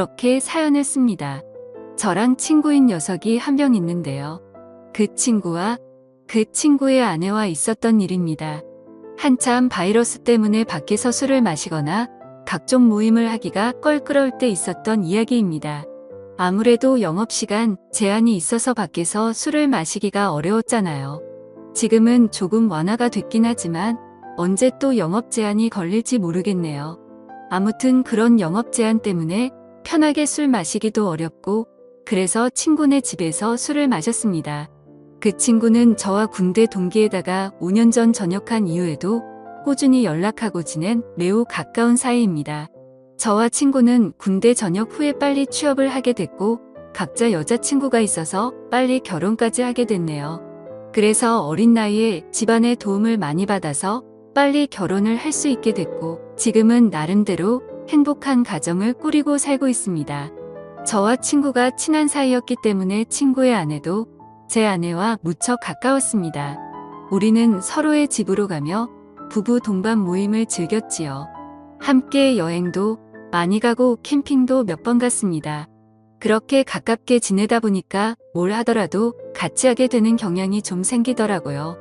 이렇게 사연을 씁니다. 저랑 친구인 녀석이 한 명 있는데요. 그 친구와 그 친구의 아내와 있었던 일입니다. 한참 바이러스 때문에 밖에서 술을 마시거나 각종 모임을 하기가 껄끄러울 때 있었던 이야기입니다. 아무래도 영업시간 제한이 있어서 밖에서 술을 마시기가 어려웠잖아요. 지금은 조금 완화가 됐긴 하지만 언제 또 영업 제한이 걸릴지 모르겠네요. 아무튼 그런 영업 제한 때문에 편하게 술 마시기도 어렵고 그래서 친구네 집에서 술을 마셨습니다. 그 친구는 저와 군대 동기에다가 5년 전 전역한 이후에도 꾸준히 연락하고 지낸 매우 가까운 사이입니다. 저와 친구는 군대 전역 후에 빨리 취업을 하게 됐고 각자 여자친구가 있어서 빨리 결혼까지 하게 됐네요. 그래서 어린 나이에 집안의 도움을 많이 받아서 빨리 결혼을 할 수 있게 됐고 지금은 나름대로 행복한 가정을 꾸리고 살고 있습니다. 저와 친구가 친한 사이였기 때문에 친구의 아내도 제 아내와 무척 가까웠습니다. 우리는 서로의 집으로 가며 부부 동반 모임을 즐겼지요. 함께 여행도 많이 가고 캠핑도 몇 번 갔습니다. 그렇게 가깝게 지내다 보니까 뭘 하더라도 같이 하게 되는 경향이 좀 생기더라고요.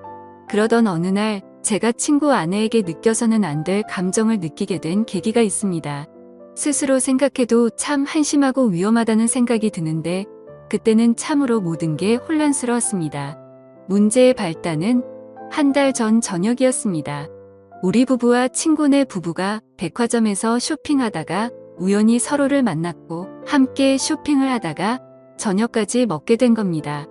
그러던 어느 날 제가 친구 아내에게 느껴서는 안 될 감정을 느끼게 된 계기가 있습니다. 스스로 생각해도 참 한심하고 위험하다는 생각이 드는데 그때는 참으로 모든 게 혼란스러웠습니다. 문제의 발단은 한 달 전 저녁이었습니다. 우리 부부와 친구네 부부가 백화점에서 쇼핑하다가 우연히 서로를 만났고 함께 쇼핑을 하다가 저녁까지 먹게 된 겁니다.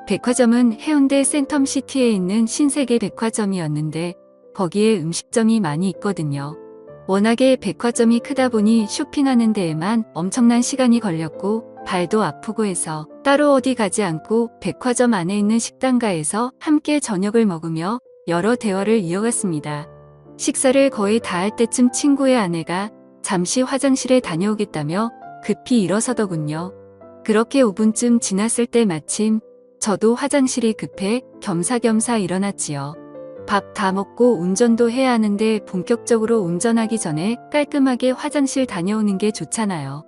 백화점은 해운대 센텀시티에 있는 신세계 백화점이었는데 거기에 음식점이 많이 있거든요. 워낙에 백화점이 크다 보니 쇼핑하는 데에만 엄청난 시간이 걸렸고 발도 아프고 해서 따로 어디 가지 않고 백화점 안에 있는 식당가에서 함께 저녁을 먹으며 여러 대화를 이어갔습니다. 식사를 거의 다 할 때쯤 친구의 아내가 잠시 화장실에 다녀오겠다며 급히 일어서더군요. 그렇게 5분쯤 지났을 때 마침 저도 화장실이 급해 겸사겸사 일어났지요. 밥 다 먹고 운전도 해야 하는데 본격적으로 운전하기 전에 깔끔하게 화장실 다녀오는 게 좋잖아요.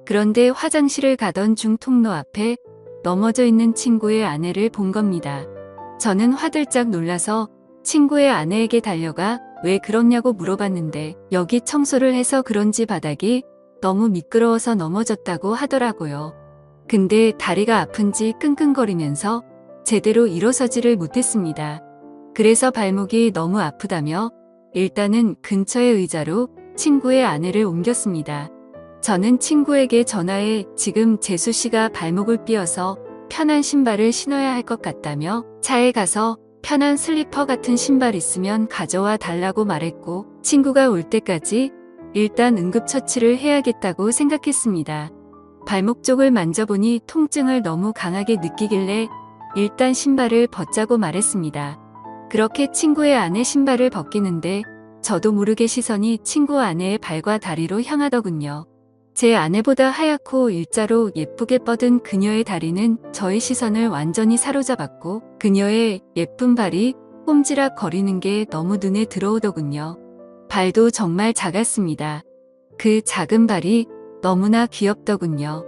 그런데 화장실을 가던 중 통로 앞에 넘어져 있는 친구의 아내를 본 겁니다. 저는 화들짝 놀라서 친구의 아내에게 달려가 왜 그러냐고 물어봤는데 여기 청소를 해서 그런지 바닥이 너무 미끄러워서 넘어졌다고 하더라고요. 근데 다리가 아픈지 끙끙거리면서 제대로 일어서지를 못했습니다. 그래서 발목이 너무 아프다며 일단은 근처의 의자로 친구의 아내를 옮겼습니다. 저는 친구에게 전화해 지금 재수 씨가 발목을 삐어서 편한 신발을 신어야 할 것 같다며 차에 가서 편한 슬리퍼 같은 신발 있으면 가져와 달라고 말했고 친구가 올 때까지 일단 응급처치를 해야겠다고 생각했습니다. 발목 쪽을 만져보니 통증을 너무 강하게 느끼길래 일단 신발을 벗자고 말했습니다. 그렇게 친구의 아내 신발을 벗기는데 저도 모르게 시선이 친구 아내의 발과 다리로 향하더군요. 제 아내보다 하얗고 일자로 예쁘게 뻗은 그녀의 다리는 저의 시선을 완전히 사로잡았고 그녀의 예쁜 발이 꼼지락 거리는 게 너무 눈에 들어오더군요. 발도 정말 작았습니다. 그 작은 발이 너무나 귀엽더군요.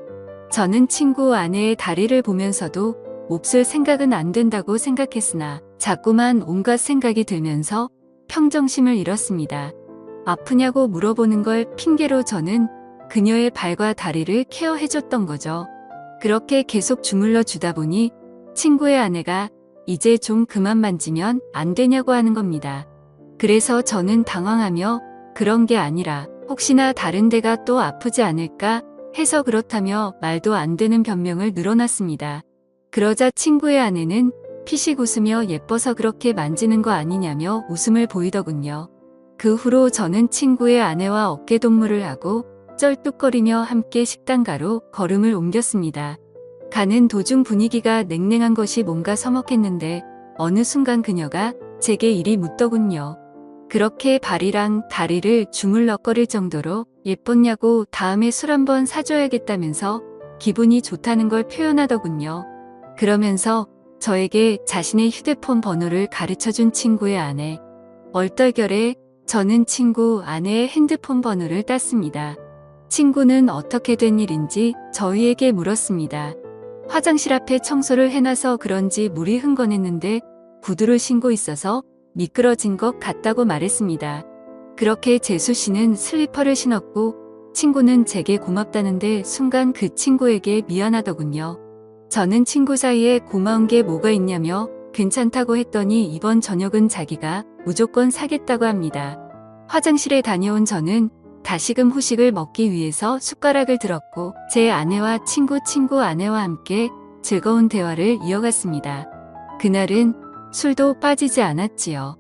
저는 친구 아내의 다리를 보면서도 몹쓸 생각은 안 된다고 생각했으나 자꾸만 온갖 생각이 들면서 평정심을 잃었습니다. 아프냐고 물어보는 걸 핑계로 저는 그녀의 발과 다리를 케어해줬던 거죠. 그렇게 계속 주물러 주다 보니 친구의 아내가 이제 좀 그만 만지면 안 되냐고 하는 겁니다. 그래서 저는 당황하며 그런 게 아니라 혹시나 다른 데가 또 아프지 않을까 해서 그렇다며 말도 안 되는 변명을 늘어놨습니다. 그러자 친구의 아내는 피식 웃으며 예뻐서 그렇게 만지는 거 아니냐며 웃음을 보이더군요. 그 후로 저는 친구의 아내와 어깨동무를 하고 쩔뚝거리며 함께 식당가로 걸음을 옮겼습니다. 가는 도중 분위기가 냉랭한 것이 뭔가 서먹했는데 어느 순간 그녀가 제게 이리 묻더군요. 그렇게 발이랑 다리를 주물럭거릴 정도로 예뻤냐고 다음에 술 한번 사줘야겠다면서 기분이 좋다는 걸 표현하더군요. 그러면서 저에게 자신의 휴대폰 번호를 가르쳐준 친구의 아내. 얼떨결에 저는 친구 아내의 핸드폰 번호를 땄습니다. 친구는 어떻게 된 일인지 저희에게 물었습니다. 화장실 앞에 청소를 해놔서 그런지 물이 흥건했는데 구두를 신고 있어서 미끄러진 것 같다고 말했습니다. 그렇게 재수 씨는 슬리퍼를 신었고 친구는 제게 고맙다는데 순간 그 친구에게 미안하더군요. 저는 친구 사이에 고마운 게 뭐가 있냐며 괜찮다고 했더니 이번 저녁은 자기가 무조건 사겠다고 합니다. 화장실에 다녀온 저는 다시금 후식을 먹기 위해서 숟가락을 들었고 제 아내와 친구 아내와 함께 즐거운 대화를 이어갔습니다. 그날은 술도 빠지지 않았지요.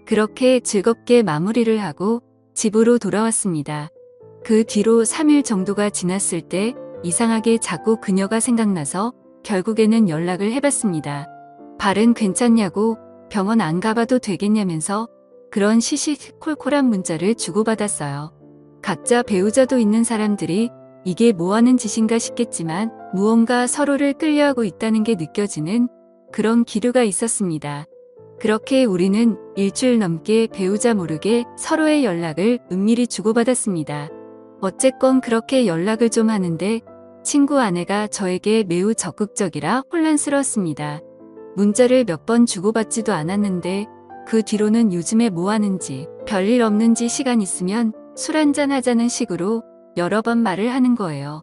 그렇게 즐겁게 마무리를 하고 집으로 돌아왔습니다. 그 뒤로 3일 정도가 지났을 때 이상하게 자꾸 그녀가 생각나서 결국에는 연락을 해봤습니다. 발은 괜찮냐고 병원 안 가봐도 되겠냐면서 그런 시시콜콜한 문자를 주고받았어요. 각자 배우자도 있는 사람들이 이게 뭐하는 짓인가 싶겠지만 무언가 서로를 끌려하고 있다는 게 느껴지는 그런 기류가 있었습니다. 그렇게 우리는 일주일 넘게 배우자 모르게 서로의 연락을 은밀히 주고받았습니다. 어쨌건 그렇게 연락을 좀 하는데 친구 아내가 저에게 매우 적극적이라 혼란스러웠습니다. 문자를 몇 번 주고받지도 않았는데 그 뒤로는 요즘에 뭐 하는지 별일 없는지 시간 있으면 술 한잔 하자는 식으로 여러 번 말을 하는 거예요.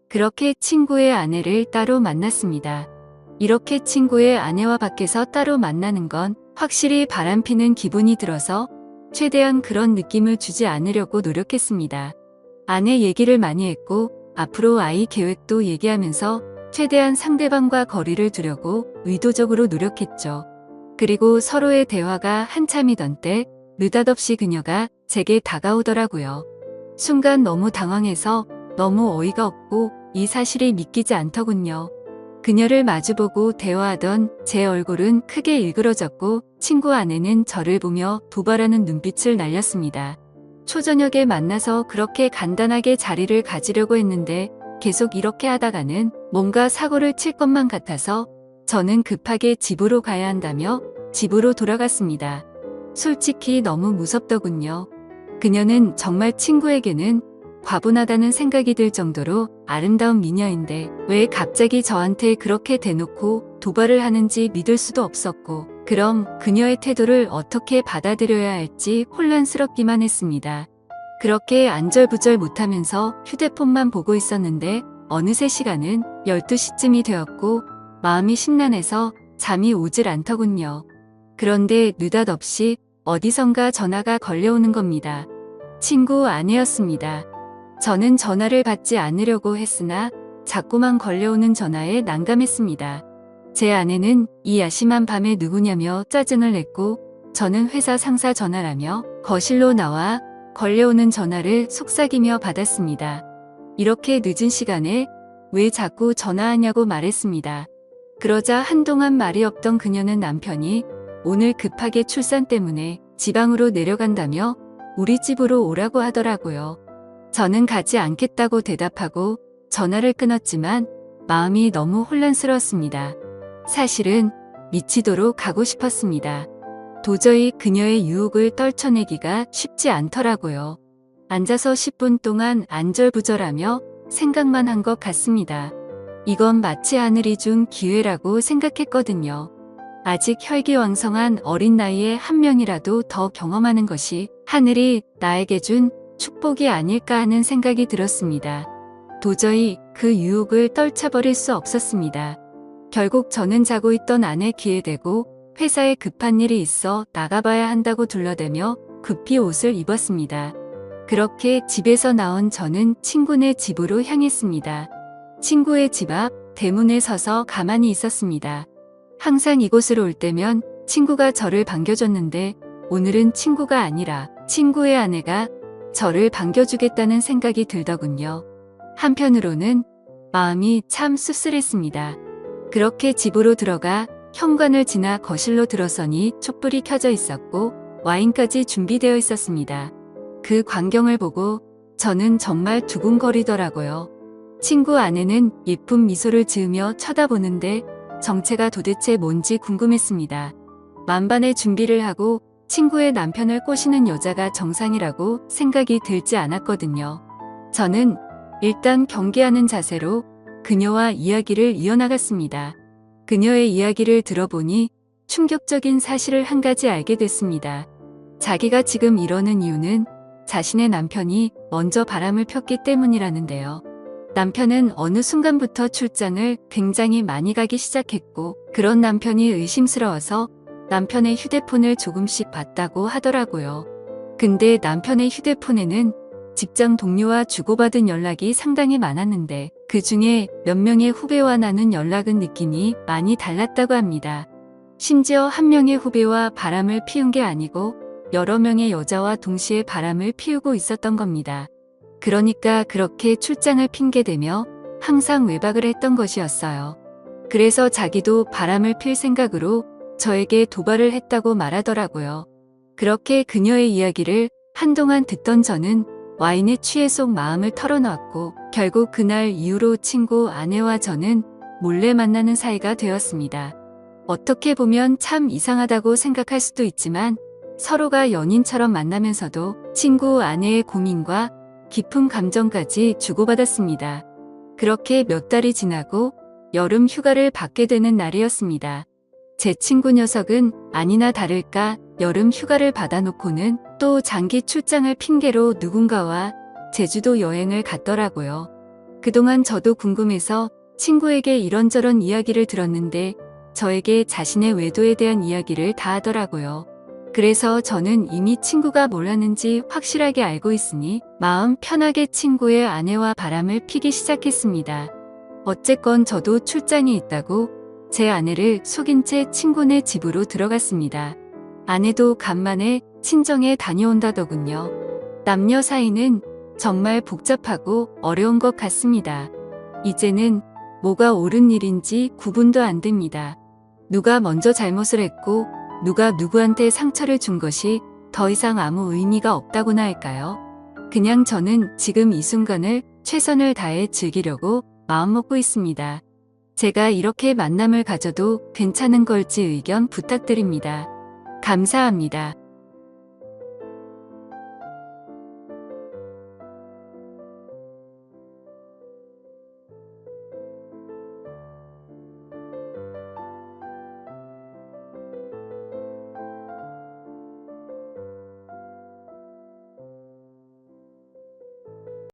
그렇게 친구의 아내를 따로 만났습니다. 이렇게 친구의 아내와 밖에서 따로 만나는 건 확실히 바람피는 기분이 들어서 최대한 그런 느낌을 주지 않으려고 노력했습니다. 아내 얘기를 많이 했고 앞으로 아이 계획도 얘기하면서 최대한 상대방과 거리를 두려고 의도적으로 노력했죠. 그리고 서로의 대화가 한참이던 때 느닷없이 그녀가 제게 다가오더라고요. 순간 너무 당황해서 너무 어이가 없고 이 사실이 믿기지 않더군요. 그녀를 마주보고 대화하던 제 얼굴은 크게 일그러졌고 친구 아내는 저를 보며 도발하는 눈빛을 날렸습니다. 초저녁에 만나서 그렇게 간단하게 자리를 가지려고 했는데 계속 이렇게 하다가는 뭔가 사고를 칠 것만 같아서 저는 급하게 집으로 가야 한다며 집으로 돌아갔습니다. 솔직히 너무 무섭더군요. 그녀는 정말 친구에게는 과분하다는 생각이 들 정도로 아름다운 미녀인데 왜 갑자기 저한테 그렇게 대놓고 도발을 하는지 믿을 수도 없었고 그럼 그녀의 태도를 어떻게 받아들여야 할지 혼란스럽기만 했습니다. 그렇게 안절부절 못하면서 휴대폰만 보고 있었는데 어느새 시간은 12시쯤이 되었고 마음이 심란해서 잠이 오질 않더군요. 그런데 느닷없이 어디선가 전화가 걸려오는 겁니다. 친구 아내였습니다. 저는 전화를 받지 않으려고 했으나 자꾸만 걸려오는 전화에 난감했습니다. 제 아내는 이 야심한 밤에 누구냐며 짜증을 냈고 저는 회사 상사 전화라며 거실로 나와 걸려오는 전화를 속삭이며 받았습니다. 이렇게 늦은 시간에 왜 자꾸 전화하냐고 말했습니다. 그러자 한동안 말이 없던 그녀는 남편이 오늘 급하게 출산 때문에 지방으로 내려간다며 우리 집으로 오라고 하더라고요. 저는 가지 않겠다고 대답하고 전화를 끊었지만 마음이 너무 혼란스러웠습니다. 사실은 미치도록 가고 싶었습니다. 도저히 그녀의 유혹을 떨쳐내기가 쉽지 않더라고요. 앉아서 10분 동안 안절부절하며 생각만 한 것 같습니다. 이건 마치 하늘이 준 기회라고 생각했거든요. 아직 혈기왕성한 어린 나이에 한 명이라도 더 경험하는 것이 하늘이 나에게 준 축복이 아닐까 하는 생각이 들었습니다. 도저히 그 유혹을 떨쳐버릴 수 없었습니다. 결국 저는 자고 있던 아내 귀에 대고 회사에 급한 일이 있어 나가봐야 한다고 둘러대며 급히 옷을 입었습니다. 그렇게 집에서 나온 저는 친구네 집으로 향했습니다. 친구의 집 앞 대문에 서서 가만히 있었습니다. 항상 이곳으로 올 때면 친구가 저를 반겨줬는데 오늘은 친구가 아니라 친구의 아내가 저를 반겨주겠다는 생각이 들더군요. 한편으로는 마음이 참 씁쓸했습니다. 그렇게 집으로 들어가 현관을 지나 거실로 들어서니 촛불이 켜져 있었고 와인까지 준비되어 있었습니다. 그 광경을 보고 저는 정말 두근거리더라고요. 친구 아내는 예쁜 미소를 지으며 쳐다보는데 정체가 도대체 뭔지 궁금했습니다. 만반의 준비를 하고 친구의 남편을 꼬시는 여자가 정상이라고 생각이 들지 않았거든요. 저는 일단 경계하는 자세로 그녀와 이야기를 이어나갔습니다. 그녀의 이야기를 들어보니 충격적인 사실을 한 가지 알게 됐습니다. 자기가 지금 이러는 이유는 자신의 남편이 먼저 바람을 폈기 때문이라는데요. 남편은 어느 순간부터 출장을 굉장히 많이 가기 시작했고, 그런 남편이 의심스러워서 남편의 휴대폰을 조금씩 봤다고 하더라고요. 근데 남편의 휴대폰에는 직장 동료와 주고받은 연락이 상당히 많았는데 그 중에 몇 명의 후배와 나눈 연락은 느낌이 많이 달랐다고 합니다. 심지어 한 명의 후배와 바람을 피운 게 아니고 여러 명의 여자와 동시에 바람을 피우고 있었던 겁니다. 그러니까 그렇게 출장을 핑계대며 항상 외박을 했던 것이었어요. 그래서 자기도 바람을 필 생각으로 저에게 도발을 했다고 말하더라고요. 그렇게 그녀의 이야기를 한동안 듣던 저는 와인에 취해 속 마음을 털어놓았고 결국 그날 이후로 친구 아내와 저는 몰래 만나는 사이가 되었습니다. 어떻게 보면 참 이상하다고 생각할 수도 있지만 서로가 연인처럼 만나면서도 친구 아내의 고민과 깊은 감정까지 주고받았습니다. 그렇게 몇 달이 지나고 여름 휴가를 받게 되는 날이었습니다. 제 친구 녀석은 아니나 다를까 여름 휴가를 받아놓고는 또 장기 출장을 핑계로 누군가와 제주도 여행을 갔더라고요. 그동안 저도 궁금해서 친구에게 이런저런 이야기를 들었는데 저에게 자신의 외도에 대한 이야기를 다 하더라고요. 그래서 저는 이미 친구가 뭘 하는지 확실하게 알고 있으니 마음 편하게 친구의 아내와 바람을 피기 시작했습니다. 어쨌건 저도 출장이 있다고 제 아내를 속인 채 친구네 집으로 들어갔습니다. 아내도 간만에 친정에 다녀온다더군요. 남녀 사이는 정말 복잡하고 어려운 것 같습니다. 이제는 뭐가 옳은 일인지 구분도 안 됩니다. 누가 먼저 잘못을 했고 누가 누구한테 상처를 준 것이 더 이상 아무 의미가 없다고나 할까요? 그냥 저는 지금 이 순간을 최선을 다해 즐기려고 마음먹고 있습니다. 제가 이렇게 만남을 가져도 괜찮은 걸지 의견 부탁드립니다. 감사합니다.